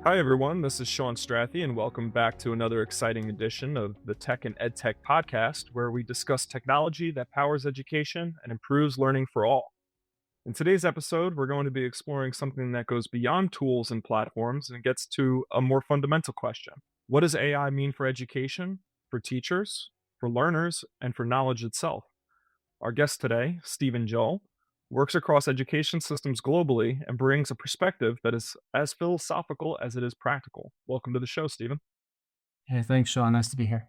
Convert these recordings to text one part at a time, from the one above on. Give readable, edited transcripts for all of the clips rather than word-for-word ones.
Hi, everyone. This is Sean Strathy, and welcome back to another exciting edition of the Tech and EdTech podcast, where we discuss technology that powers education and improves learning for all. In today's episode, we're going to be exploring something that goes beyond tools and platforms and gets to a more fundamental question. What does AI mean for education, for teachers, for learners, and for knowledge itself? Our guest today, Stephen Jull, works across education systems globally and brings a perspective that is as philosophical as it is practical. Welcome to the show, Stephen. Hey, thanks, Sean. Nice to be here.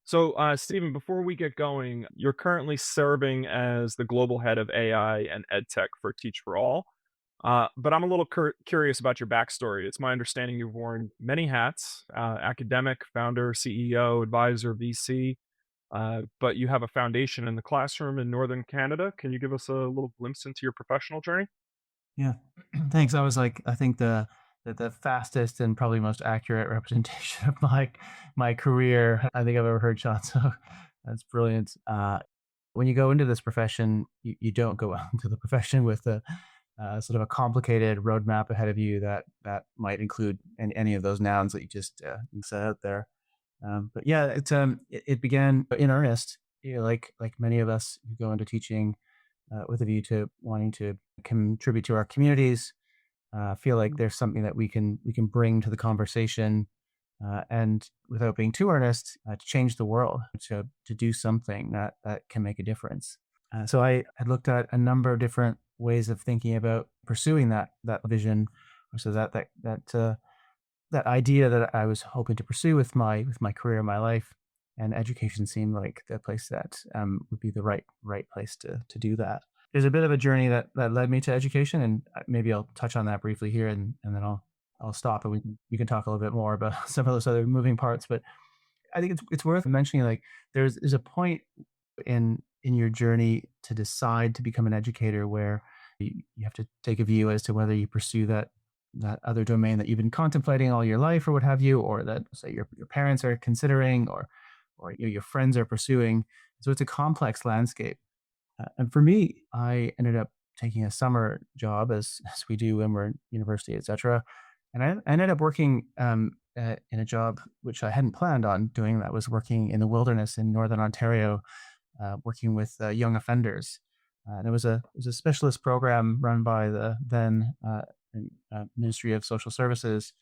So, Stephen, before we get going, you're currently serving as the global head of AI and EdTech for Teach for All. But I'm a little curious about your backstory. It's my understanding you've worn many hats: academic, founder, CEO, advisor, VC. But you have a foundation in the classroom in Northern Canada. Can you give us a little glimpse into your professional journey? Yeah, thanks. I think the fastest and probably most accurate representation of my career I think I've ever heard, Sean. So that's brilliant. When you go into this profession, you don't go into the profession with a sort of a complicated roadmap ahead of you that might include any of those nouns that you set out there. But yeah, it began in earnest. Like many of us who go into teaching with a view to wanting to contribute to our communities. Feel like there's something that we can bring to the conversation, and without being too earnest, to change the world, to do something that can make a difference. So I had looked at a number of different ways of thinking about pursuing that vision, or so that idea that I was hoping to pursue with my career, my life, and education seemed like the place that would be the right place to do that. There's a bit of a journey that led me to education, and maybe I'll touch on that briefly here, and then I'll stop, and we can talk a little bit more about some of those other moving parts. But I think it's worth mentioning, like, there's a point in your journey to decide to become an educator where you have to take a view as to whether you pursue that other domain that you've been contemplating all your life or what have you, or that, say, your parents are considering, or your friends are pursuing. So it's a complex landscape. And for me, I ended up taking a summer job, as we do when we're in university, etc. And I ended up working in a job which I hadn't planned on doing. That was working in the wilderness in Northern Ontario, working with young offenders. And it was a specialist program run by the then Ministry of Social Services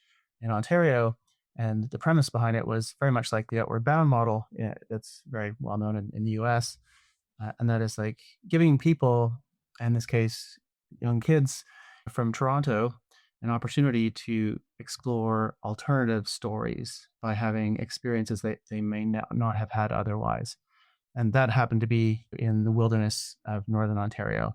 in Ontario. And the premise behind it was very much like the Outward Bound model, that's very well known in the US. And that is like giving people, in this case, young kids from Toronto, an opportunity to explore alternative stories by having experiences that they may not have had otherwise. And that happened to be in the wilderness of Northern Ontario.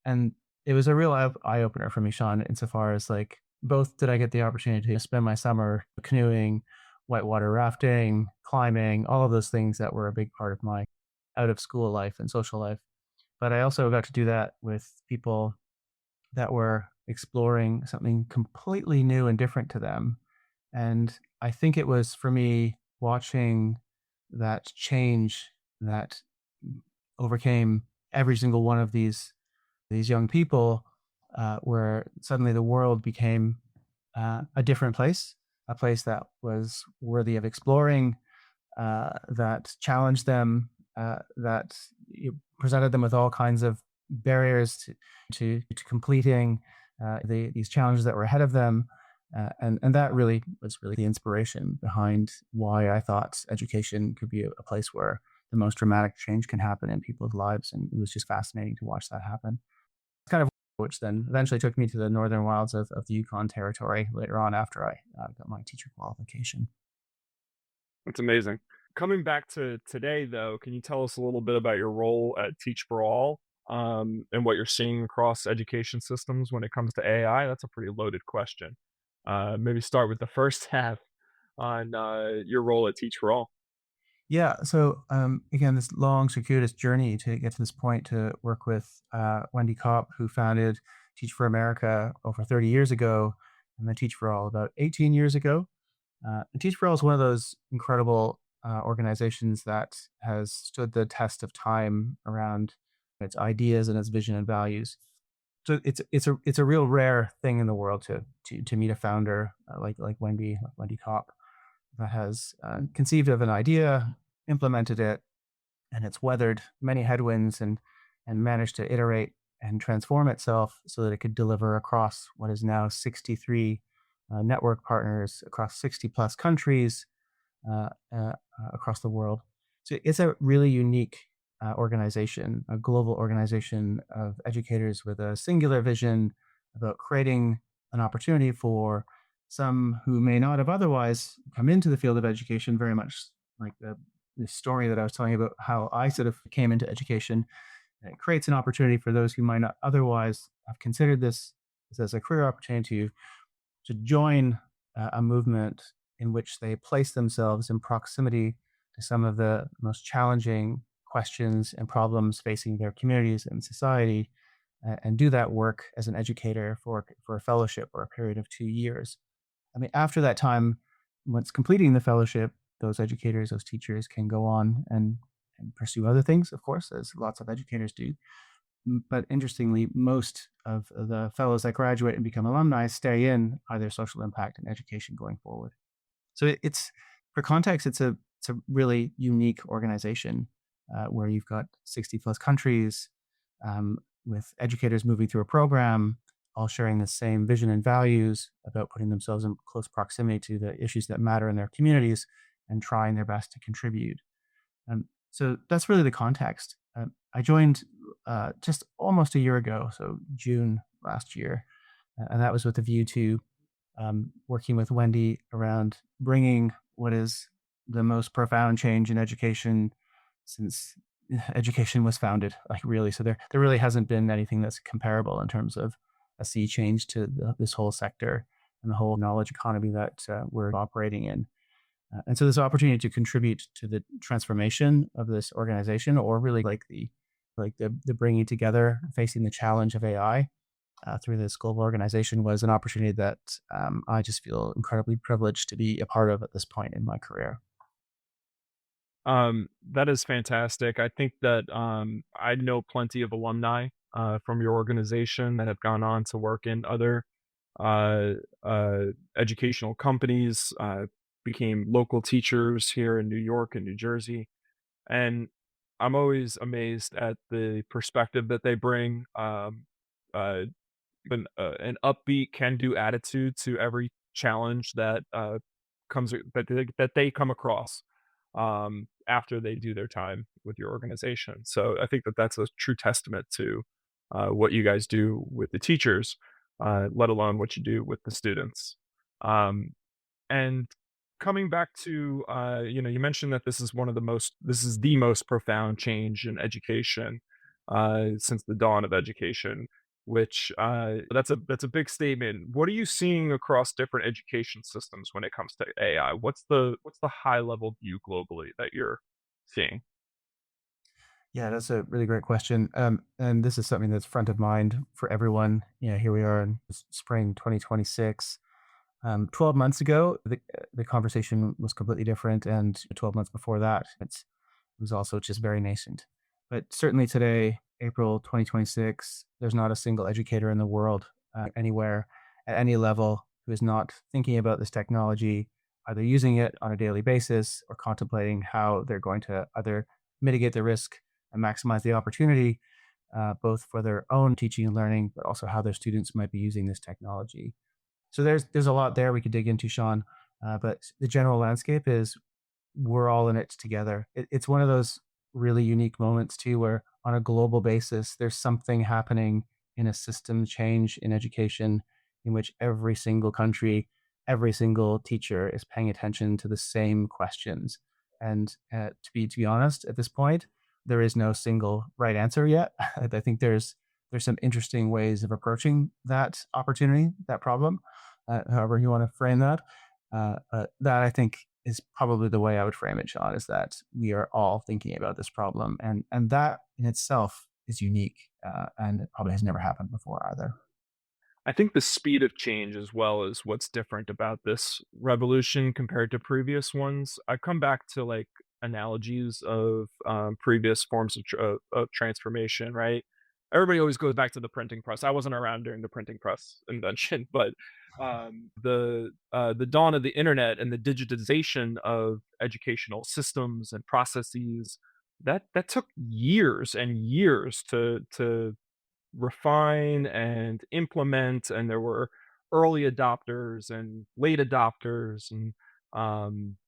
And it was a real eye opener for me, Sean, insofar as, like, both did I get the opportunity to spend my summer canoeing, whitewater rafting, climbing, all of those things that were a big part of my out of school life and social life. But I also got to do that with people that were exploring something completely new and different to them. And I think it was, for me, watching that change that overcame every single one of these young people, where suddenly the world became a different place, a place that was worthy of exploring, that challenged them, that presented them with all kinds of barriers to completing these challenges that were ahead of them. And that really was really the inspiration behind why I thought education could be a place where the most dramatic change can happen in people's lives. And it was just fascinating to watch that happen. It's kind of which then eventually took me to the northern wilds of the Yukon Territory later on, after I got my teacher qualification. That's amazing. Coming back to today, though, can you tell us a little bit about your role at Teach for All, and what you're seeing across education systems when it comes to AI? That's a pretty loaded question. Maybe start with the first half on your role at Teach for All. Yeah. So again, this long, circuitous journey to get to this point, to work with Wendy Kopp, who founded Teach for America over 30 years ago, and then Teach for All about 18 years ago. And Teach for All is one of those incredible organizations that has stood the test of time around its ideas and its vision and values. So it's a real rare thing in the world to meet a founder like Wendy Kopp that has conceived of an idea, implemented it, and it's weathered many headwinds and managed to iterate and transform itself so that it could deliver across what is now 63 network partners across 60 plus countries across the world. So it's a really unique organization, a global organization of educators with a singular vision about creating an opportunity for some who may not have otherwise come into the field of education, very much like the story that I was telling you about how I sort of came into education. And it creates an opportunity for those who might not otherwise have considered this as a career opportunity to join a movement in which they place themselves in proximity to some of the most challenging questions and problems facing their communities and society, and do that work as an educator for a fellowship or a period of 2 years. I mean, after that time, once completing the fellowship, those educators, those teachers can go on and pursue other things, of course, as lots of educators do. But interestingly, most of the fellows that graduate and become alumni stay in either social impact and education going forward. So it's for context, it's a really unique organization where you've got 60 plus countries with educators moving through a program, all sharing the same vision and values about putting themselves in close proximity to the issues that matter in their communities and trying their best to contribute. So that's really the context. I joined just almost a year ago, so June last year, and that was with a view to working with Wendy around bringing what is the most profound change in education since education was founded. Like really, so there really hasn't been anything that's comparable in terms of a sea change to this whole sector and the whole knowledge economy that we're operating in. And so this opportunity to contribute to the transformation of this organization, or really like the bringing together, facing the challenge of AI through this global organization, was an opportunity that I just feel incredibly privileged to be a part of at this point in my career. That is fantastic. I think that I know plenty of alumni from your organization that have gone on to work in other uh, uh, educational companies, became local teachers here in New York and New Jersey. And I'm always amazed at the perspective that they bring. Uh, an upbeat, can-do attitude to every challenge that that they come across after they do their time with your organization. So I think that that's a true testament to what you guys do with the teachers, let alone what you do with the students. Um, and coming back to, you mentioned that this is the most profound change in education since the dawn of education, which that's a big statement. What are you seeing across different education systems when it comes to AI? What's the high level view globally that you're seeing? Yeah, that's a really great question. And this is something that's front of mind for everyone. Here we are in spring 2026. 12 months ago, the conversation was completely different. And 12 months before that, it was also just very nascent. But certainly today, April 2026, there's not a single educator in the world, anywhere, at any level, who is not thinking about this technology, either using it on a daily basis or contemplating how they're going to either mitigate the risk and maximize the opportunity, both for their own teaching and learning, but also how their students might be using this technology. So there's a lot there we could dig into, Sean. But the general landscape is we're all in it together. It's one of those really unique moments too, where on a global basis, there's something happening in a system change in education in which every single country, every single teacher is paying attention to the same questions. And to be honest, at this point, there is no single right answer yet. I think there's some interesting ways of approaching that opportunity, that problem, however you want to frame that. That I think is probably the way I would frame it, Sean, is that we are all thinking about this problem, and that in itself is unique, and it probably has never happened before either. I think the speed of change as well is what's different about this revolution compared to previous ones. I come back to like analogies of previous forms of transformation, right? everybody always goes back to the printing press. I wasn't around during the printing press invention, but the dawn of the internet and the digitization of educational systems and processes, that took years and years to refine and implement, and there were early adopters and late adopters, and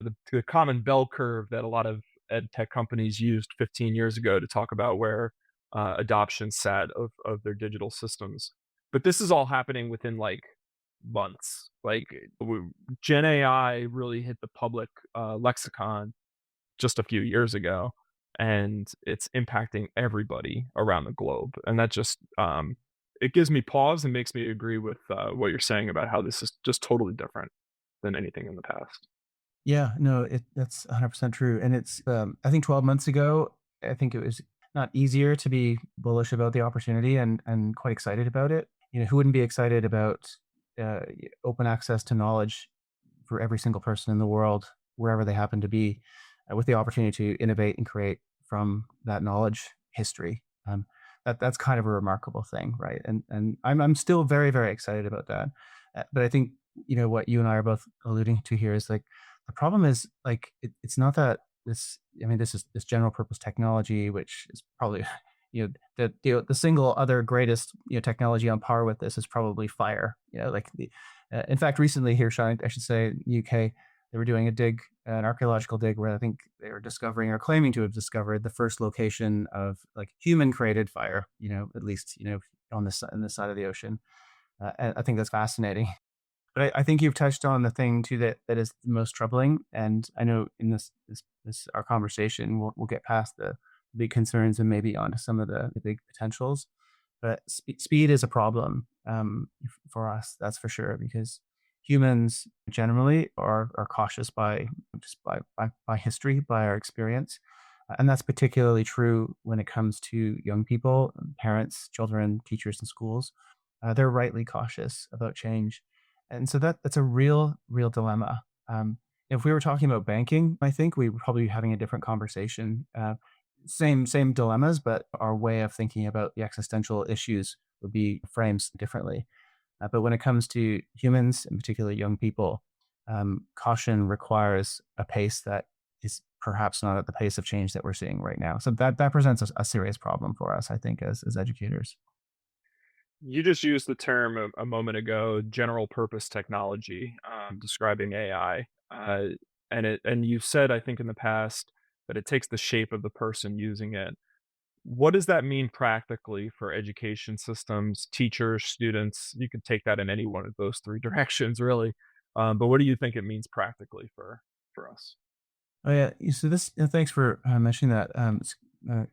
the common bell curve that a lot of ed tech companies used 15 years ago to talk about where adoption sat of their digital systems. But this is all happening within like months. Like Gen AI really hit the public lexicon just a few years ago, and it's impacting everybody around the globe. And that just it gives me pause and makes me agree with what you're saying about how this is just totally different than anything in the past. Yeah, no, that's 100% true. And it's, I think 12 months ago, I think it was not easier to be bullish about the opportunity and quite excited about it. Who wouldn't be excited about uh, open access to knowledge for every single person in the world, wherever they happen to be, with the opportunity to innovate and create from that knowledge history. That's kind of a remarkable thing, right? And I'm still very very excited about that. But I think what you and I are both alluding to here is like the problem is like it's not that this. I mean, this is this general purpose technology, which is probably the single other greatest technology on par with this is probably fire. Like in fact, recently here, Sean, I should say, UK, they were doing a dig, an archaeological dig, where I think they were discovering or claiming to have discovered the first location of like human created fire. At least on this side of the ocean. And I think that's fascinating. But I think you've touched on the thing too that is the most troubling. And I know in this our conversation, we'll get past the big concerns and maybe onto some of the big potentials. But speed is a problem for us, that's for sure, because humans generally are cautious by just by history, by our experience, and that's particularly true when it comes to young people, parents, children, teachers, and schools. They're rightly cautious about change, and so that's a real dilemma. If we were talking about banking, I think we would probably be having a different conversation. Same dilemmas, but our way of thinking about the existential issues would be framed differently. But when it comes to humans, and particularly young people, caution requires a pace that is perhaps not at the pace of change that we're seeing right now. So that presents a serious problem for us, I think, as educators. You just used the term a moment ago, general purpose technology, describing AI, and you said, I think in the past, that it takes the shape of the person using it. What does that mean practically for education systems, teachers, students? You could take that in any one of those 3 directions, really. But what do you think it means practically for us? Oh yeah, so this. Thanks for mentioning that.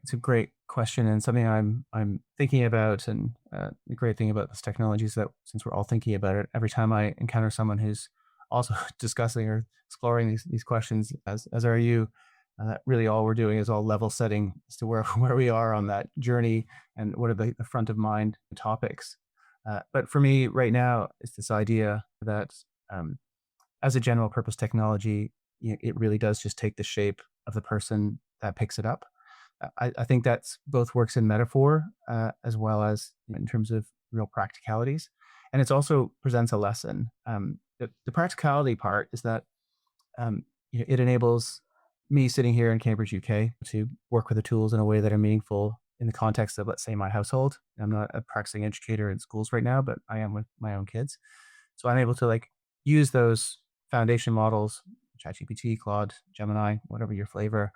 It's a great question and something I'm thinking about. And the great thing about this technology is that since we're all thinking about it, every time I encounter someone who's also discussing or exploring these questions, as are you, really all we're doing is all level setting as to where where we are on that journey and what are the front of mind topics. But for me right now, it's this idea that um, as a general purpose technology, it really does just take the shape of the person that picks it up. I think that's both works in metaphor as well as in terms of real practicalities, and it also presents a lesson. The practicality part is that it enables me sitting here in Cambridge, UK, to work with the tools in a way that are meaningful in the context of, let's say, my household. I'm not a practicing educator in schools right now, but I am with my own kids. So I'm able to like use those foundation models, ChatGPT, Claude, Gemini, whatever your flavor,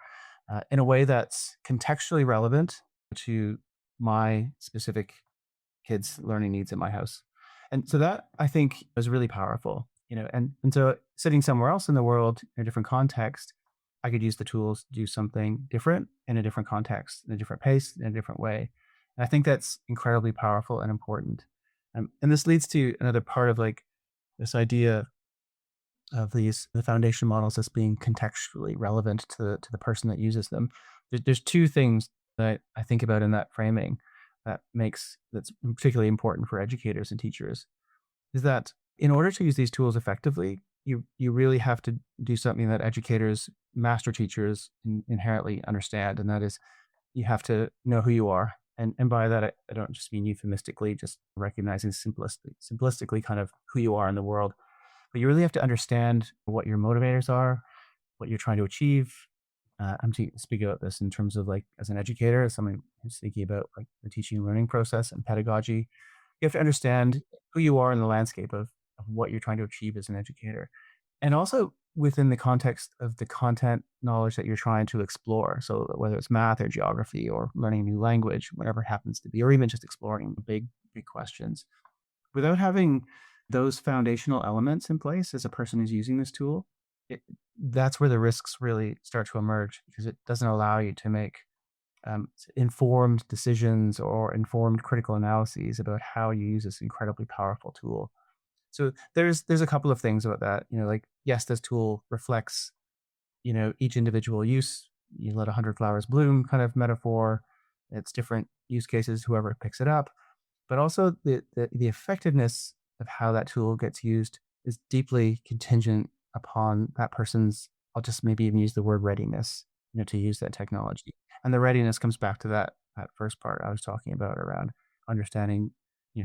in a way that's contextually relevant to my specific kids' learning needs in my house. And so that I think is really powerful, and so sitting somewhere else in the world in a different context, I could use the tools to do something different in a different context, in a different pace, in a different way. And I think that's incredibly powerful and important. And this leads to another part of like this idea of the foundation models as being contextually relevant to the person that uses them. There's two things that I think about in that framing that's particularly important for educators and teachers is that in order to use these tools effectively, you really have to do something that educators, master teachers inherently understand, and that is you have to know who you are. And by that, I don't just mean euphemistically, just recognizing simplistically kind of who you are in the world. But you really have to understand what your motivators are, what you're trying to achieve. Speaking about this in terms of like as an educator, as someone who's thinking about like the teaching and learning process and pedagogy. You have to understand who you are in the landscape of what you're trying to achieve as an educator. And also within the context of the content knowledge that you're trying to explore. So whether it's math or geography or learning a new language, whatever it happens to be, or even just exploring big questions. Without having those foundational elements in place as a person who's using this tool, that's where the risks really start to emerge because it doesn't allow you to make informed decisions or informed critical analyses about how you use this incredibly powerful tool. So there's a couple of things about that. Like yes, this tool reflects each individual use. You let 100 flowers bloom kind of metaphor. It's different use cases, whoever picks it up, but also the effectiveness of how that tool gets used is deeply contingent upon that person's, I'll just maybe even use the word readiness, to use that technology. And the readiness comes back to that first part I was talking about around understanding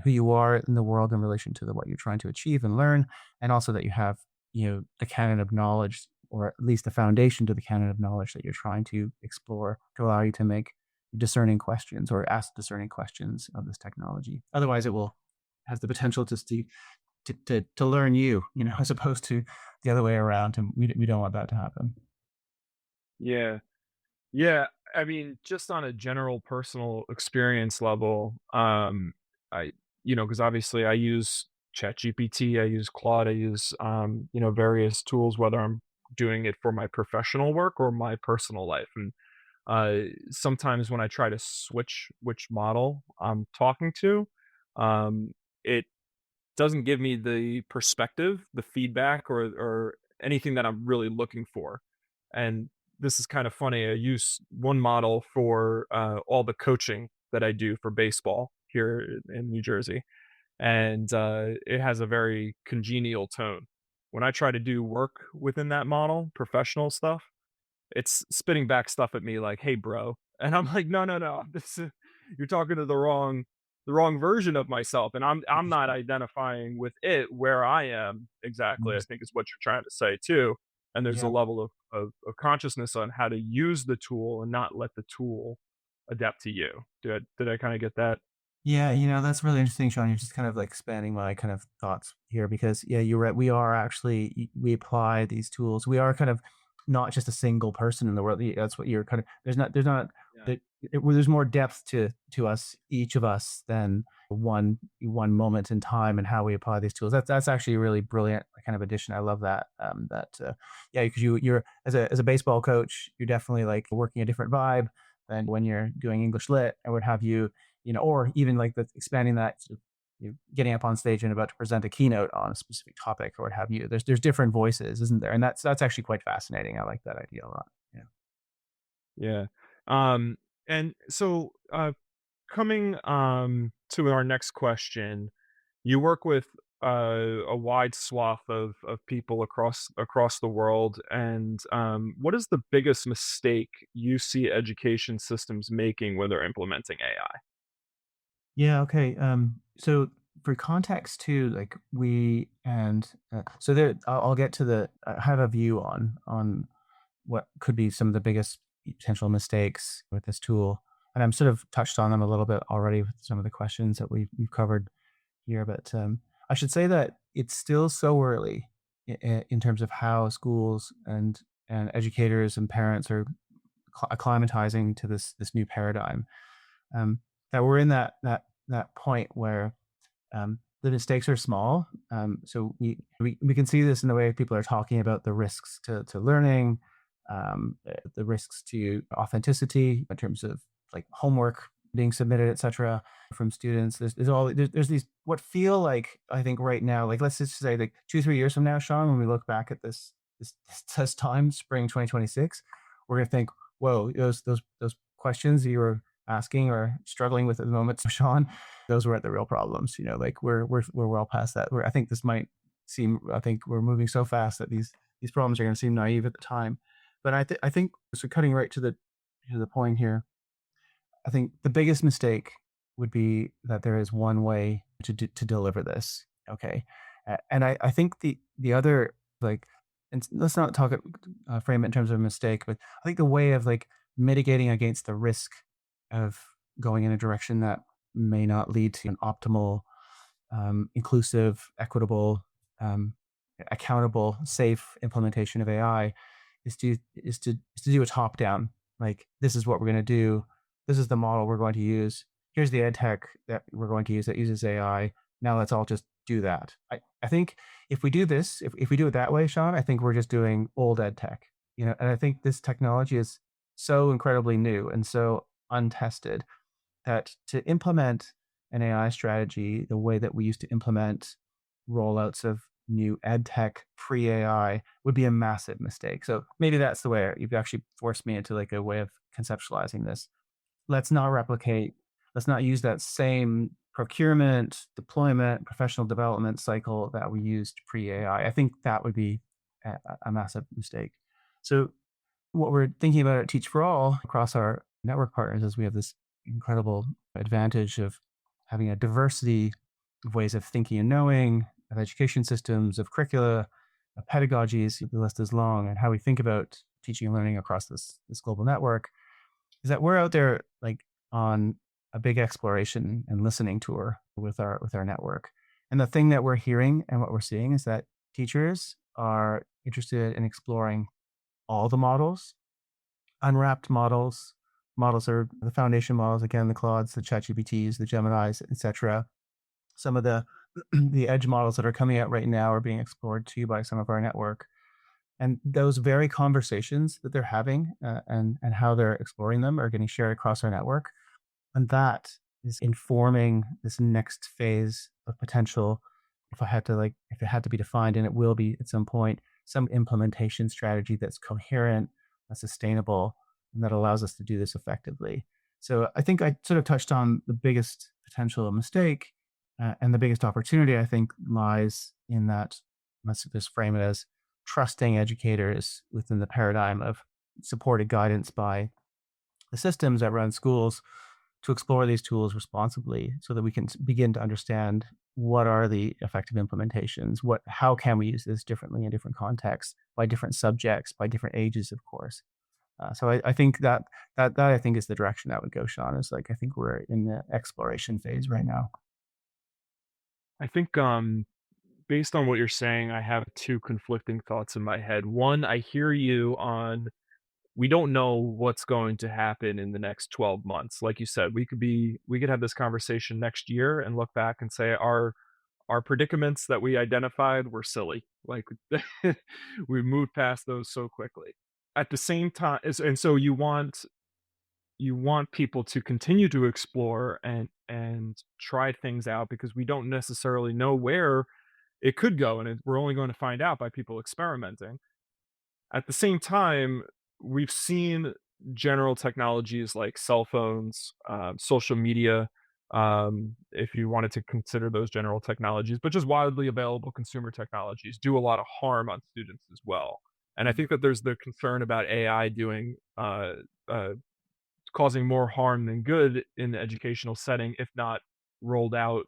who you are in the world in relation to what you're trying to achieve and learn, and also that you have the canon of knowledge, or at least the foundation to the canon of knowledge that you're trying to explore to allow you to make discerning questions or ask discerning questions of this technology. Otherwise, it will has the potential to learn you, as opposed to the other way around, and we don't want that to happen. Yeah. Yeah, I mean, just on a general personal experience level, I because obviously I use ChatGPT, I use Claude, I use various tools, whether I'm doing it for my professional work or my personal life. And sometimes when I try to switch which model I'm talking to, it doesn't give me the perspective, the feedback, or anything that I'm really looking for. And this is kind of funny. I use one model for all the coaching that I do for baseball here in New Jersey, and it has a very congenial tone. When I try to do work within that model, professional stuff, it's spitting back stuff at me like, "Hey, bro," and I'm like, "No, no, no. This is, you're talking to the wrong version of myself, and I'm not identifying with it where I am exactly." I Mm. think is what you're trying to say too. And there's a Yeah. level of consciousness on how to use the tool and not let the tool adapt to you. Did I kind of get that? Yeah, that's really interesting, Sean. You're just kind of like expanding my kind of thoughts here because, yeah, you're right. We are actually, we apply these tools. We are kind of not just a single person in the world. That's what you're kind of, there's not, Yeah. there's more depth to us, each of us, than one moment in time and how we apply these tools. That's actually a really brilliant kind of addition. I love that. Yeah, because you're as a baseball coach, you're definitely like working a different vibe than when you're doing English lit or what have you, or even like the expanding that to getting up on stage and about to present a keynote on a specific topic or what have you. There's different voices, isn't there? And that's actually quite fascinating. I like that idea a lot. Yeah. Yeah. Um, and so coming to our next question, you work with a wide swath of people across the world, and what is the biggest mistake you see education systems making when they're implementing AI? Yeah. Okay. So for context too, like so there, I'll get to I have a view on what could be some of the biggest potential mistakes with this tool. And I'm sort of touched on them a little bit already with some of the questions that we've covered here. But I should say that it's still so early in terms of how schools and educators and parents are acclimatizing to this new paradigm. Um, that we're in that point where the mistakes are small. So we can see this in the way people are talking about the risks to learning, the risks to authenticity in terms of like homework being submitted, etc., from students. There's these what feel like, I think right now, like let's just say like 2 3 years from now, Sean, when we look back at this time, spring 2026, we're gonna think, whoa, those questions you were asking or struggling with at the moment, Sean, those were the real problems. Like we're well past that. I think this might seem. I think we're moving so fast that these problems are going to seem naive at the time. But I think so. Cutting right to the point here. I think the biggest mistake would be that there is one way to deliver this. Okay, and I think the other like, and let's not talk frame it in terms of a mistake, but I think the way of like mitigating against the risk of going in a direction that may not lead to an optimal, inclusive, equitable, um, accountable, safe implementation of AI is to do a top down. Like, this is what we're going to do. This is the model we're going to use. Here's the ed tech that we're going to use that uses AI. Now let's all just do that. I think if we do this, if we do it that way, Sean, I think we're just doing old ed tech. And I think this technology is so incredibly new and so untested that to implement an AI strategy the way that we used to implement rollouts of new ed tech pre AI would be a massive mistake. So maybe that's the way you've actually forced me into like a way of conceptualizing this. Let's not replicate, let's not use that same procurement, deployment, professional development cycle that we used pre AI. I think that would be a massive mistake. So what we're thinking about at Teach for All across our network partners is we have this incredible advantage of having a diversity of ways of thinking and knowing, of education systems, of curricula, of pedagogies. The list is long, and how we think about teaching and learning across this global network is that we're out there like on a big exploration and listening tour with our network. And the thing that we're hearing and what we're seeing is that teachers are interested in exploring all the models, unwrapped models. Models are the foundation models, again, the Claudes, the ChatGPTs, the Geminis, etc. Some of the the edge models that are coming out right now are being explored too by some of our network. And those very conversations that they're having, and how they're exploring them are getting shared across our network. And that is informing this next phase of potential. If it had to be defined, and it will be at some point, some implementation strategy that's coherent, that's sustainable, and that allows us to do this effectively. So I think I sort of touched on the biggest potential mistake, and the biggest opportunity, I think, lies in that. Let's just frame it as trusting educators within the paradigm of supported guidance by the systems that run schools to explore these tools responsibly so that we can begin to understand what are the effective implementations, how can we use this differently in different contexts, by different subjects, by different ages, of course. So I think that I think is the direction that would go, Sean. Is like, I think we're in the exploration phase right now. I think based on what you're saying, I have two conflicting thoughts in my head. One, I hear you on we don't know what's going to happen in the next 12 months. Like you said, we could have this conversation next year and look back and say our predicaments that we identified were silly. Like we moved past those so quickly. At the same time, and so you want people to continue to explore and try things out because we don't necessarily know where it could go, and we're only going to find out by people experimenting. At the same time, we've seen general technologies like cell phones, social media, if you wanted to consider those general technologies, but just widely available consumer technologies do a lot of harm on students as well. And I think that there's the concern about AI doing uh, causing more harm than good in the educational setting if not rolled out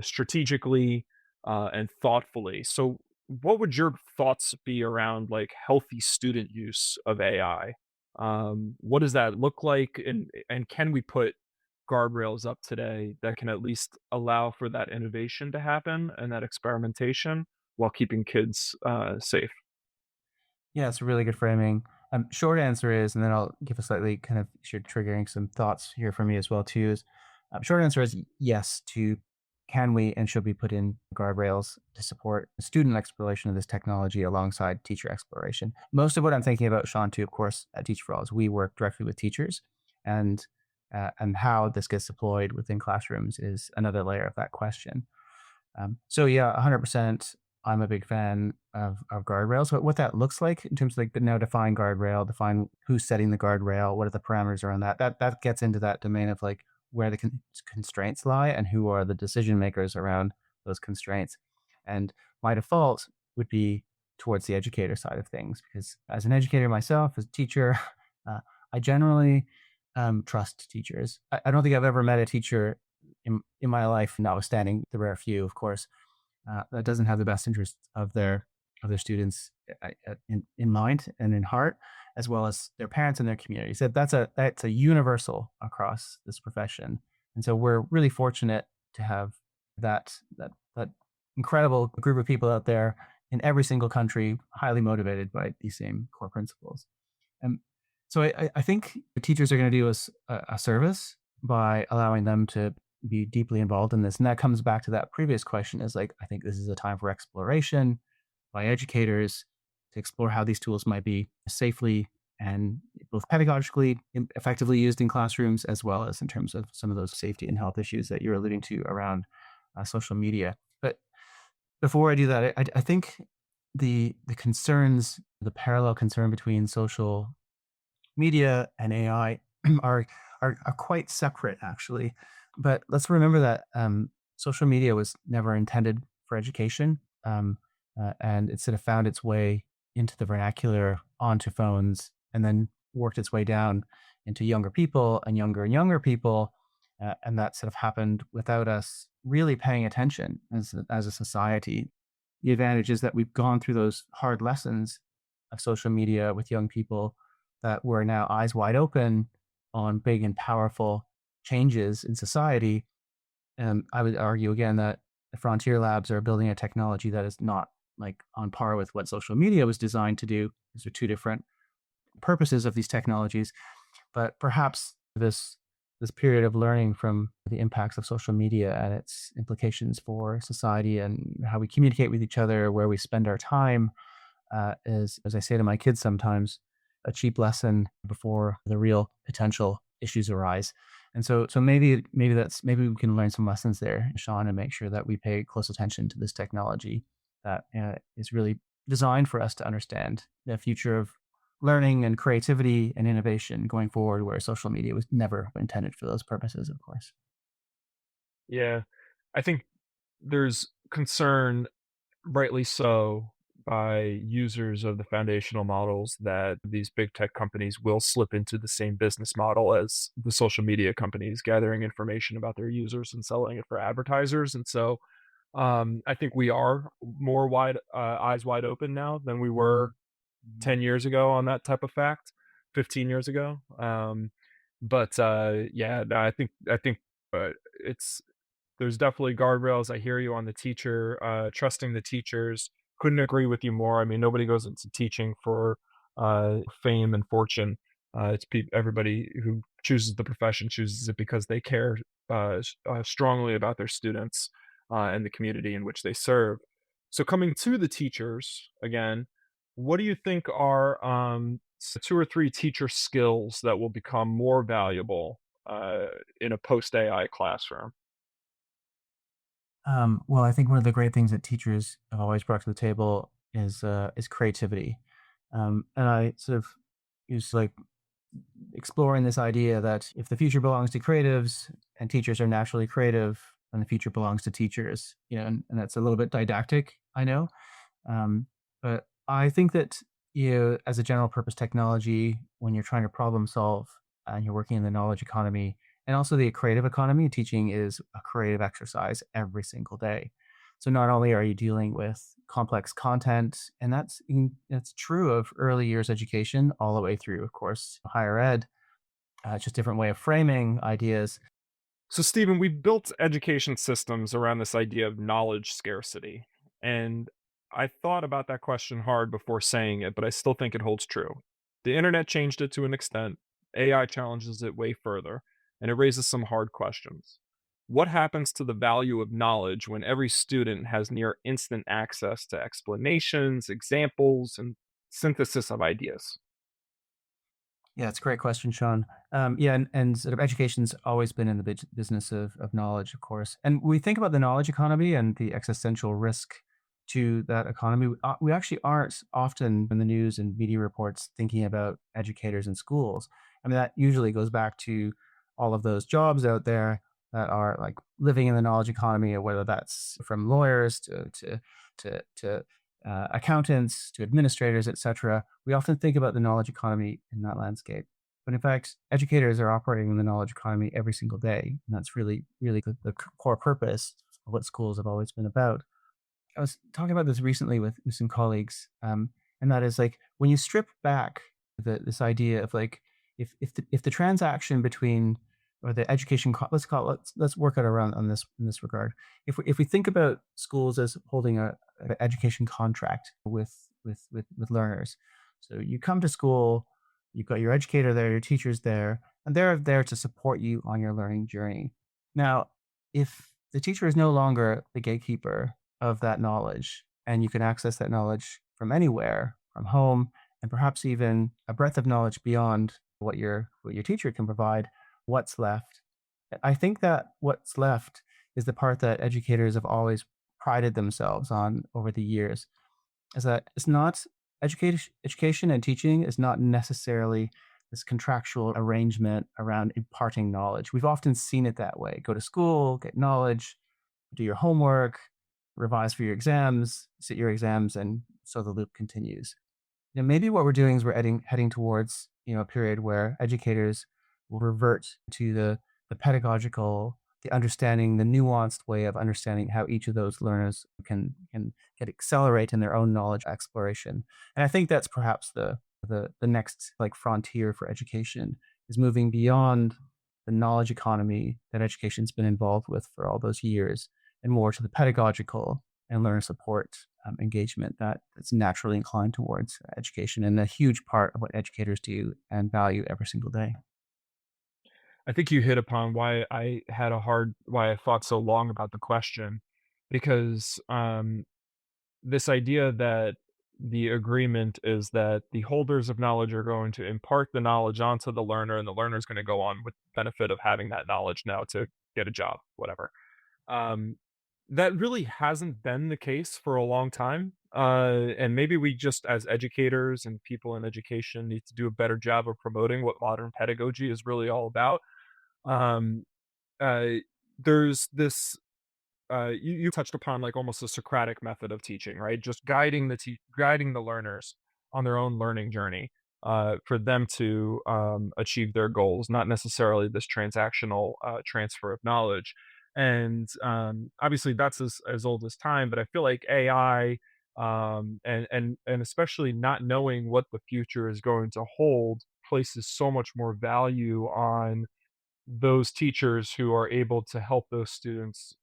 strategically and thoughtfully. So, what would your thoughts be around like healthy student use of AI? What does that look like, and can we put guardrails up today that can at least allow for that innovation to happen and that experimentation while keeping kids safe? Yeah, it's a really good framing. Short answer is, and then I'll give a slightly kind of you're triggering some thoughts here for me as well too. Is short answer is yes to can we and should we put in guardrails to support student exploration of this technology alongside teacher exploration. Most of what I'm thinking about, Sean, too, of course, at Teach for All, is we work directly with teachers, and and how this gets deployed within classrooms is another layer of that question. So yeah, 100%. I'm a big fan of guardrails. What that looks like in terms of like the now define guardrail, define who's setting the guardrail, what are the parameters around that. That gets into that domain of like where the constraints lie and who are the decision makers around those constraints. And my default would be towards the educator side of things because as an educator myself, as a teacher, uh, I generally trust teachers. I don't think I've ever met a teacher in my life, notwithstanding the rare few, of course, that doesn't have the best interests of their students in mind and in heart, as well as their parents and their communities. That's a universal across this profession, and so we're really fortunate to have that incredible group of people out there in every single country, highly motivated by these same core principles. And so I think the teachers are going to do us a service by allowing them to be deeply involved in this. And that comes back to that previous question is like, I think this is a time for exploration by educators to explore how these tools might be safely and both pedagogically effectively used in classrooms, as well as in terms of some of those safety and health issues that you're alluding to around social media. But before I do that, I think the concerns, the parallel concern between social media and AI are, are quite separate, actually. But let's remember that social media was never intended for education, and it sort of found its way into the vernacular, onto phones, and then worked its way down into younger people and younger people. And that sort of happened without us really paying attention as a society. The advantage is that we've gone through those hard lessons of social media with young people, that we're now eyes wide open on big and powerful changes in society. And I would argue again that the frontier labs are building a technology that is not like on par with what social media was designed to do. These are two different purposes of these technologies, but perhaps this period of learning from the impacts of social media and its implications for society and how we communicate with each other, where we spend our time, is, as I say to my kids sometimes, a cheap lesson before the real potential issues arise. And so maybe we can learn some lessons there, Sean, and make sure that we pay close attention to this technology that is really designed for us to understand the future of learning and creativity and innovation going forward, where social media was never intended for those purposes, of course. Yeah. I think there's concern, rightly so, by users of the foundational models that these big tech companies will slip into the same business model as the social media companies, gathering information about their users and selling it for advertisers. And so I think we are more eyes wide open now than we were 10 years ago on that type of fact, 15 years ago. But yeah, no, I think it's there's definitely guardrails. I hear you on the teacher, trusting the teachers. Couldn't agree with you more. I mean, nobody goes into teaching for fame and fortune. Everybody who chooses the profession chooses it because they care strongly about their students and the community in which they serve. So, coming to the teachers again, what do you think are two or three teacher skills that will become more valuable in a post AI classroom? Well, I think one of the great things that teachers have always brought to the table is creativity, and I sort of use like exploring this idea that if the future belongs to creatives and teachers are naturally creative, then the future belongs to teachers. You know, and that's a little bit didactic, I know, um, but I think that as a general purpose technology, when you're trying to problem solve and you're working in the knowledge economy and also the creative economy, teaching is a creative exercise every single day. So not only are you dealing with complex content, and that's true of early years education all the way through, of course, higher ed. It's just different way of framing ideas. So, Stephen, we've built education systems around this idea of knowledge scarcity. And I thought about that question hard before saying it, but I still think it holds true. The internet changed it to an extent, AI challenges it way further, and it raises some hard questions. What happens to the value of knowledge when every student has near instant access to explanations, examples, and synthesis of ideas? Yeah, it's a great question, Sean. Yeah, and sort of education's always been in the business of knowledge, of course. And we think about the knowledge economy and the existential risk to that economy. We actually aren't often in the news and media reports thinking about educators in schools. I mean, that usually goes back to all of those jobs out there that are like living in the knowledge economy, or whether that's from lawyers to accountants to administrators, etc. We often think about the knowledge economy in that landscape. But in fact, educators are operating in the knowledge economy every single day. And that's really, really the core purpose of what schools have always been about. I was talking about this recently with some colleagues, and that is like when you strip back this idea of like if the transaction between or the education let's work out around on this in this regard. If we think about schools as holding an education contract with learners, so you come to school, you've got your educator there, your teachers there, and they're there to support you on your learning journey. Now, if the teacher is no longer the gatekeeper of that knowledge, and you can access that knowledge from anywhere, from home, and perhaps even a breadth of knowledge beyond what your teacher can provide. What's left? I think that what's left is the part that educators have always prided themselves on over the years, is that it's not education and teaching is not necessarily this contractual arrangement around imparting knowledge. We've often seen it that way. Go to school, get knowledge, do your homework, revise for your exams, sit your exams, and so the loop continues. Maybe what we're doing is we're heading towards a period where educators will revert to the pedagogical, the understanding, the nuanced way of understanding how each of those learners can get accelerate in their own knowledge exploration. And I think that's perhaps the next like frontier for education is moving beyond the knowledge economy that education's been involved with for all those years and more to the pedagogical and learner support engagement that's naturally inclined towards education and a huge part of what educators do and value every single day. I think you hit upon why I thought so long about the question, because this idea that the agreement is that the holders of knowledge are going to impart the knowledge onto the learner, and the learner is going to go on with the benefit of having that knowledge now to get a job, whatever. Um, that really hasn't been the case for a long time. And maybe we just, as educators and people in education, need to do a better job of promoting what modern pedagogy is really all about. Um, uh, there's this you touched upon like almost a Socratic method of teaching, right? Just guiding the learners on their own learning journey for them to achieve their goals, not necessarily this transactional transfer of knowledge. And obviously, that's as old as time. But I feel like AI and especially not knowing what the future is going to hold places so much more value on those teachers who are able to help those students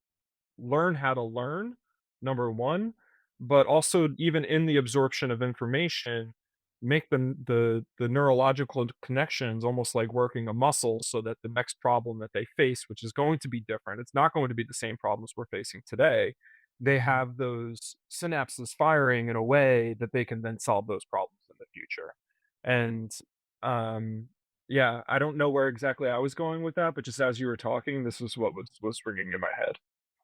learn how to learn, number 1, but also even in the absorption of information, make the neurological connections almost like working a muscle so that the next problem that they face, which is going to be different, it's not going to be the same problems we're facing today. They have those synapses firing in a way that they can then solve those problems in the future. And, um, yeah, I don't know where exactly I was going with that, but just as you were talking, this was what was ringing in my head.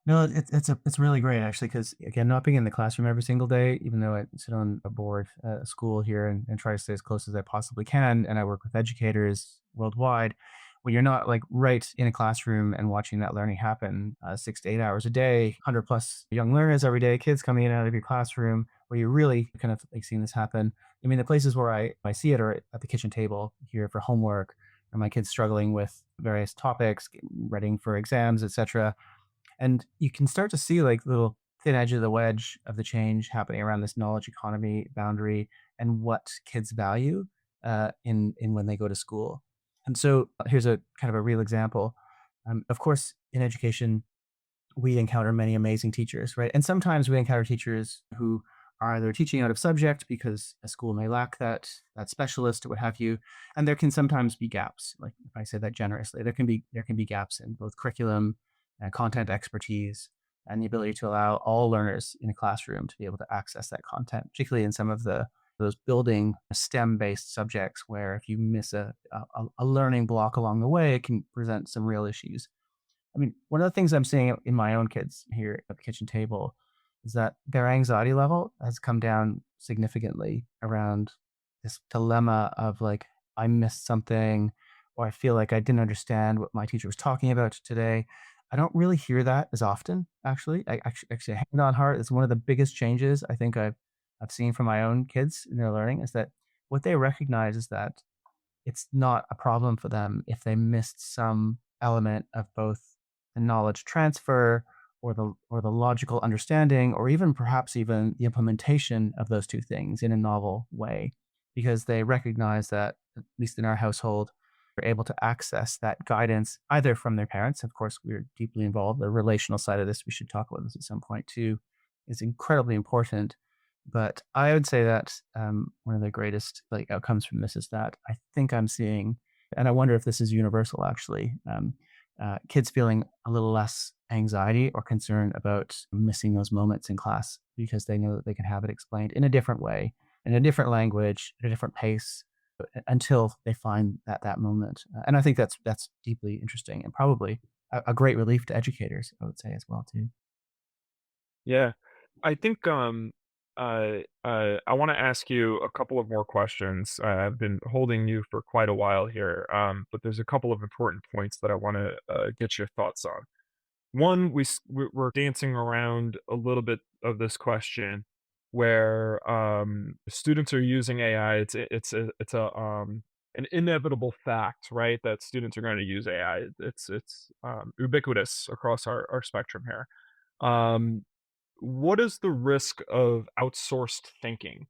No, it's really great actually because again, not being in the classroom every single day, even though I sit on a board at a school here and try to stay as close as I possibly can, and I work with educators worldwide. When you're not like right in a classroom and watching that learning happen 6 to 8 hours a day, 100 plus young learners every day, kids coming in and out of your classroom, where you're really kind of like seeing this happen. I mean, the places where I see it are at the kitchen table here for homework, or my kids struggling with various topics, reading for exams, etc. And you can start to see like little thin edge of the wedge of the change happening around this knowledge economy boundary and what kids value in when they go to school. And so here's a kind of a real example. Of course, in education, we encounter many amazing teachers, right? And sometimes we encounter teachers who are either teaching out of subject because a school may lack that specialist or what have you, and there can sometimes be gaps. Like if I say that generously, there can be gaps in both curriculum and content expertise and the ability to allow all learners in a classroom to be able to access that content, particularly in some of the those building STEM based subjects where if you miss a learning block along the way, it can present some real issues. I mean, one of the things I'm seeing in my own kids here at the kitchen table is that their anxiety level has come down significantly around this dilemma of like, I missed something, or I feel like I didn't understand what my teacher was talking about today. I don't really hear that as often, actually. Actually, hand on heart, it's one of the biggest changes I think I've seen from my own kids in their learning is that what they recognize is that it's not a problem for them if they missed some element of both the knowledge transfer or the logical understanding or even perhaps even the implementation of those two things in a novel way because they recognize that at least in our household they're able to access that guidance either from their parents. Of course, we're deeply involved. The relational side of this, we should talk about this at some point too, is incredibly important. But I would say that one of the greatest like outcomes from this is that I think I'm seeing, and I wonder if this is universal actually, kids feeling a little less anxiety or concern about missing those moments in class because they know that they can have it explained in a different way, in a different language, at a different pace, until they find that moment. And I think that's deeply interesting and probably a great relief to educators, I would say as well too. Yeah. I think I want to ask you a couple of more questions. I've been holding you for quite a while here, but there's a couple of important points that I want to get your thoughts on. One, we're dancing around a little bit of this question where students are using AI. It's an inevitable fact, right? That students are going to use AI. It's ubiquitous across our spectrum here. Um, what is the risk of outsourced thinking?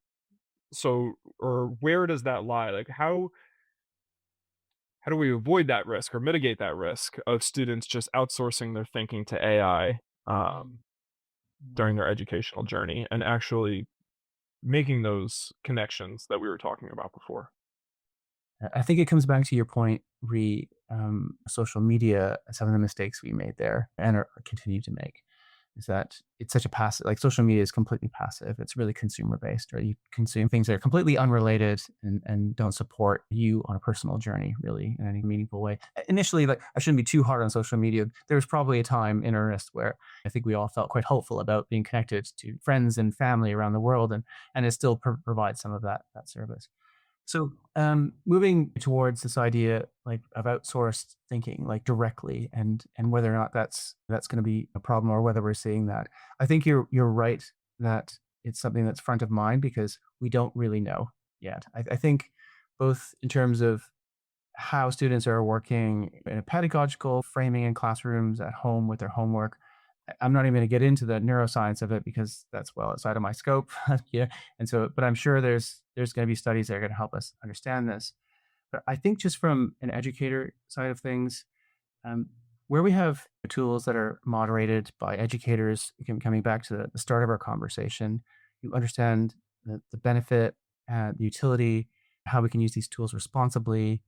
So, or where does that lie? Like, how do we avoid that risk or mitigate that risk of students just outsourcing their thinking to AI during their educational journey and actually making those connections that we were talking about before? I think it comes back to your point re social media, some of the mistakes we made there and are continue to make is that it's such a passive like social media is completely passive. It's really consumer based, right? You consume things that are completely unrelated and don't support you on a personal journey really in any meaningful way. Initially, like I shouldn't be too hard on social media. There was probably a time in earnest where I think we all felt quite hopeful about being connected to friends and family around the world and it still provides some of that service. So, moving towards this idea like of outsourced thinking, like directly, and whether or not that's going to be a problem or whether we're seeing that, I think you're right that it's something that's front of mind because we don't really know yet. I think both in terms of how students are working in a pedagogical framing in classrooms at home with their homework. I'm not even going to get into the neuroscience of it because that's well outside of my scope. Yeah, and so, but I'm sure there's going to be studies that are going to help us understand this. But I think just from an educator side of things, um, where we have tools that are moderated by educators, again, coming back to the start of our conversation, you understand the benefit, the utility, how we can use these tools responsibly,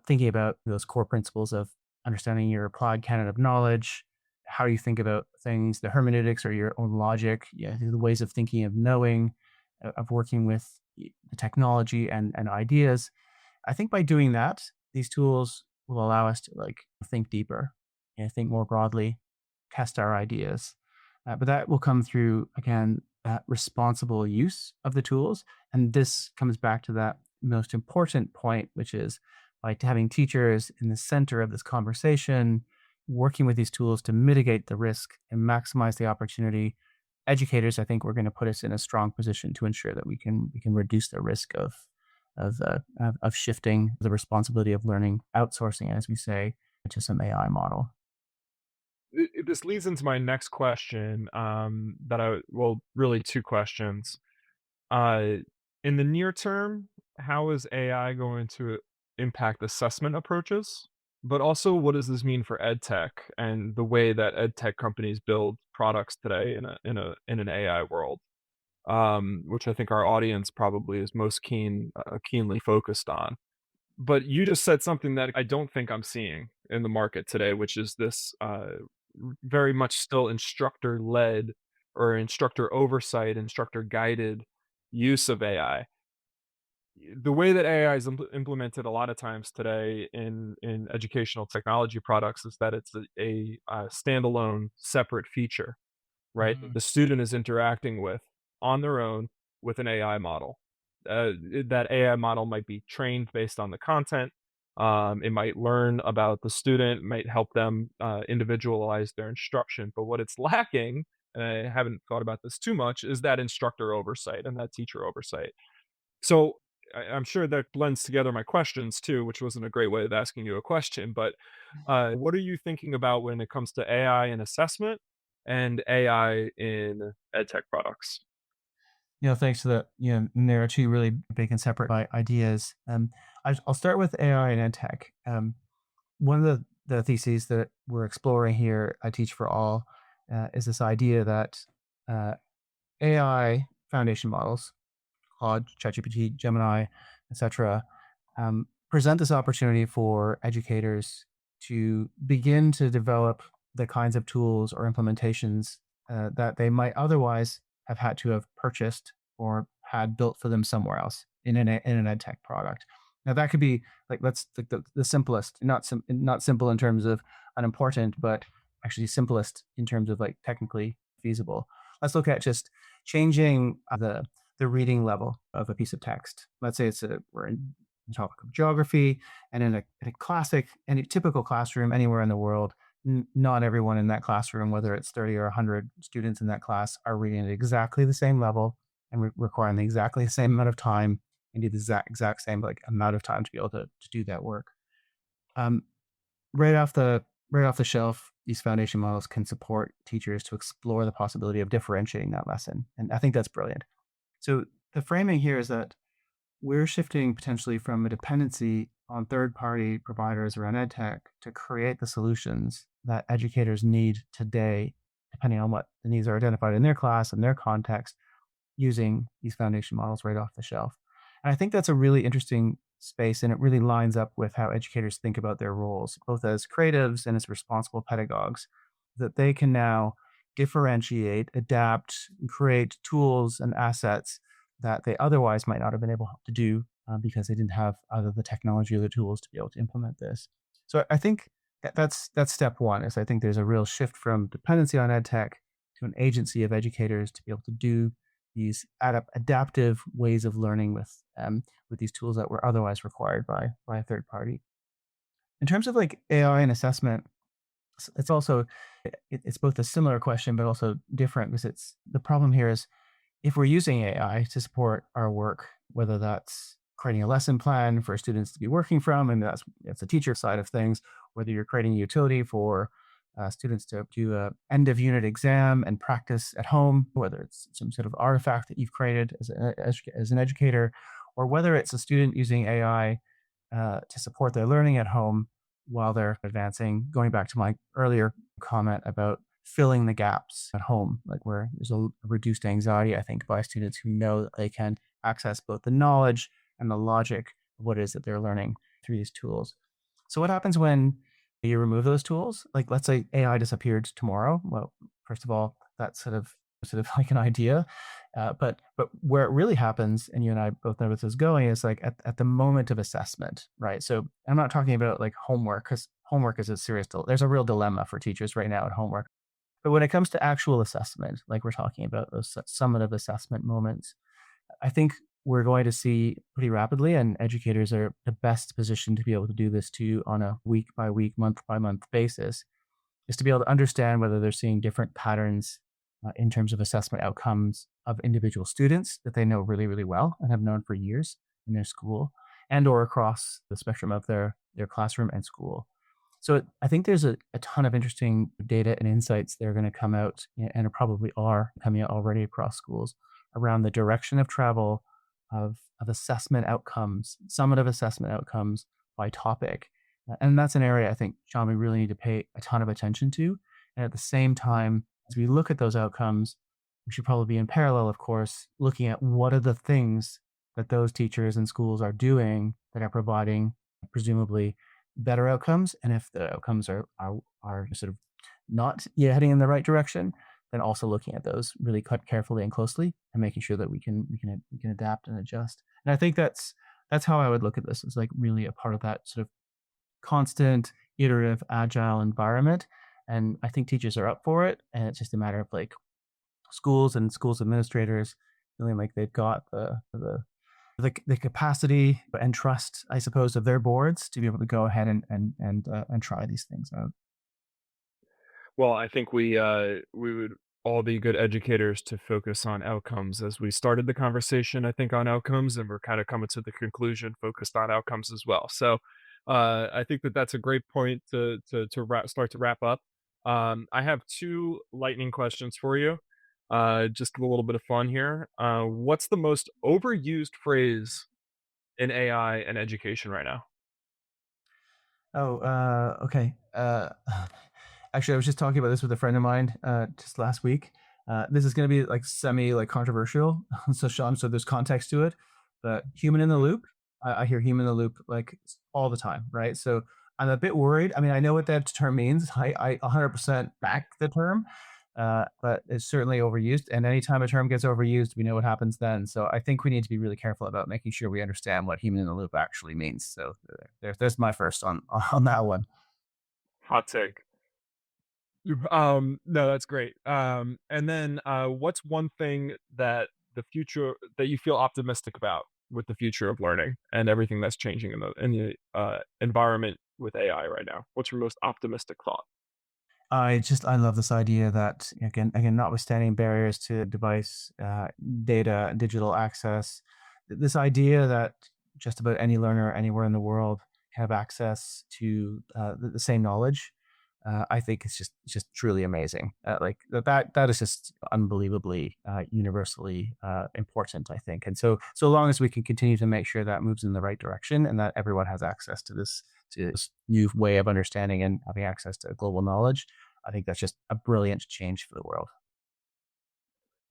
thinking about those core principles of understanding your applied canon of knowledge, how you think about things, the hermeneutics or your own logic, yeah, the ways of thinking, of knowing, of working with the technology and ideas. I think by doing that, these tools will allow us to like think deeper and think more broadly, test our ideas. But that will come through again responsible use of the tools, and this comes back to that most important point, which is like having teachers in the center of this conversation, working with these tools to mitigate the risk and maximize the opportunity. Educators, I think, we're going to put us in a strong position to ensure that we can reduce the risk of shifting the responsibility of learning, outsourcing, as we say, to some AI model. This leads into my next question. Well, really two questions. Uh, in the near term, how is AI going to impact assessment approaches? But also, what does this mean for edtech and the way that edtech companies build products today in an AI world? Which I think our audience probably is most keenly focused on. But you just said something that I don't think I'm seeing in the market today, which is this very much still instructor led or instructor oversight, instructor guided use of AI. The way that AI is implemented a lot of times today in educational technology products is that it's a standalone separate feature, right? That Mhm. the student is interacting with on their own with an AI model. That AI model might be trained based on the content. It might learn about the student, might help them individualize their instruction. But what it's lacking, and I haven't thought about this too much, is that instructor oversight and that teacher oversight. So I'm sure that blends together my questions too, which wasn't a great way of asking you a question. But what are you thinking about when it comes to AI in assessment and AI in edtech products? Thanks for that. And there are two really big and separate ideas. I'll start with AI and EdTech. One of the theses that we're exploring here, I Teach for All, is this idea that uh, AI foundation models, Claude, ChatGPT, Gemini, etc., present this opportunity for educators to begin to develop the kinds of tools or implementations that they might otherwise have had to have purchased or had built for them somewhere else in an ed tech product. Now that could be like let's like the simplest, not simple in terms of unimportant, but actually simplest in terms of like technically feasible. Let's look at just changing the reading level of a piece of text. Let's say we're in the topic of geography, and in a classic and a typical classroom anywhere in the world, not everyone in that classroom, whether it's 30 or 100 students in that class, are reading at exactly the same level and requiring exactly the same amount of time and need the exact same like amount of time to be able to do that work. Um, right off the right off the shelf, these foundation models can support teachers to explore the possibility of differentiating that lesson, and I think that's brilliant. So the framing here is that we're shifting potentially from a dependency on third-party providers around edtech to create the solutions that educators need today, depending on what the needs are identified in their class and their context, using these foundation models right off the shelf. And I think that's a really interesting space, and it really lines up with how educators think about their roles, both as creatives and as responsible pedagogues, that they can now differentiate, adapt, and create tools and assets that they otherwise might not have been able to do because they didn't have either the technology or the tools to be able to implement this. So I think that's step one. Is I think there's a real shift from dependency on ed tech to an agency of educators to be able to do these adaptive ways of learning with these tools that were otherwise required by a third party. In terms of like AI and assessment, it's also it's both a similar question but also different because it's the problem here is if we're using AI to support our work, whether that's creating a lesson plan for students to be working from, and that's the teacher side of things, whether you're creating a utility for students to do a end of unit exam and practice at home, whether it's some sort of artifact that you've created as an educator, or whether it's a student using AI to support their learning at home while they're advancing. Going back to my earlier comment about filling the gaps at home, like where there's a reduced anxiety, I think, by students who know that they can access both the knowledge and the logic of what it is that they're learning through these tools. So, what happens when you remove those tools? Like, let's say AI disappeared tomorrow. Well, first of all, that's sort of like an idea, but where it really happens, and you and I both know where this is going, is like at the moment of assessment, right? So I'm not talking about like homework because homework is a serious. There's a real dilemma for teachers right now at homework. But when it comes to actual assessment, like we're talking about those summative assessment moments, I think we're going to see pretty rapidly, and educators are the best positioned to be able to do this too on a week by week, month by month basis, is to be able to understand whether they're seeing different patterns in terms of assessment outcomes of individual students that they know really, really well and have known for years in their school and or across the spectrum of their classroom and school. So I think there's a ton of interesting data and insights that are going to come out and probably are coming out already across schools around the direction of travel of assessment outcomes, summative assessment outcomes by topic. And that's an area I think, Sean, we really need to pay a ton of attention to. And at the same time, as we look at those outcomes, we should probably be in parallel, of course, looking at what are the things that those teachers and schools are doing that are providing presumably better outcomes. And if the outcomes are sort of not yet heading in the right direction, then also looking at those really quite carefully and closely and making sure that we can adapt and adjust. And I think that's how I would look at this. It's like really a part of that sort of constant, iterative, agile environment. And I think teachers are up for it. And it's just a matter of like schools and schools administrators feeling like they've got the capacity and trust, I suppose, of their boards to be able to go ahead and try these things out. Well, I think we would all the good educators to focus on outcomes. As we started the conversation, I think on outcomes, and we're kind of coming to the conclusion focused on outcomes as well. So I think that that's a great point start to wrap up. I have two lightning questions for you. Just a little bit of fun here. What's the most overused phrase in AI and education right now? Oh, okay. Actually, I was just talking about this with a friend of mine just last week. This is going to be like semi like controversial. So Sean, so there's context to it, but human in the loop. I hear human in the loop like all the time, right? So I'm a bit worried. I mean, I know what that term means. I 100% back the term, but it's certainly overused. And anytime a term gets overused, we know what happens then. So I think we need to be really careful about making sure we understand what human in the loop actually means. So there's my first on on that one. Hot take. No, that's great. And then what's one thing that the future that you feel optimistic about with the future of learning and everything that's changing in the environment with AI right now? What's your most optimistic thought? I love this idea that again notwithstanding barriers to device data digital access, this idea that just about any learner anywhere in the world have access to the same knowledge. I think it's just truly amazing. Like that is just unbelievably universally important. I think, and so long as we can continue to make sure that moves in the right direction and that everyone has access to this new way of understanding and having access to global knowledge, I think that's just a brilliant change for the world.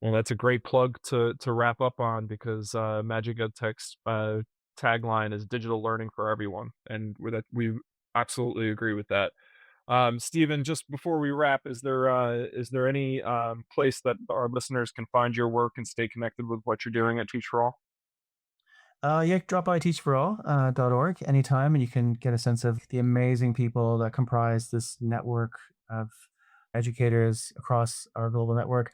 Well, that's a great plug to wrap up on because Magic EdTech's tagline is digital learning for everyone, and with that we absolutely agree with that. Stephen, just before we wrap, is there any place that our listeners can find your work and stay connected with what you're doing at Teach for All? Yeah, drop by teachforall.org anytime, and you can get a sense of the amazing people that comprise this network of educators across our global network.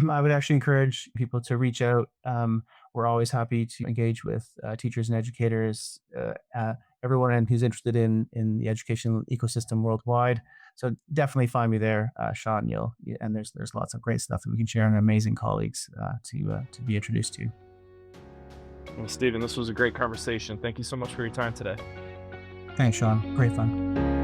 I would actually encourage people to reach out. We're always happy to engage with teachers and educators, everyone who's interested in the education ecosystem worldwide. So definitely find me there, Sean. And there's lots of great stuff that we can share and amazing colleagues to be introduced to. Well, Stephen, this was a great conversation. Thank you so much for your time today. Thanks, Sean. Great fun.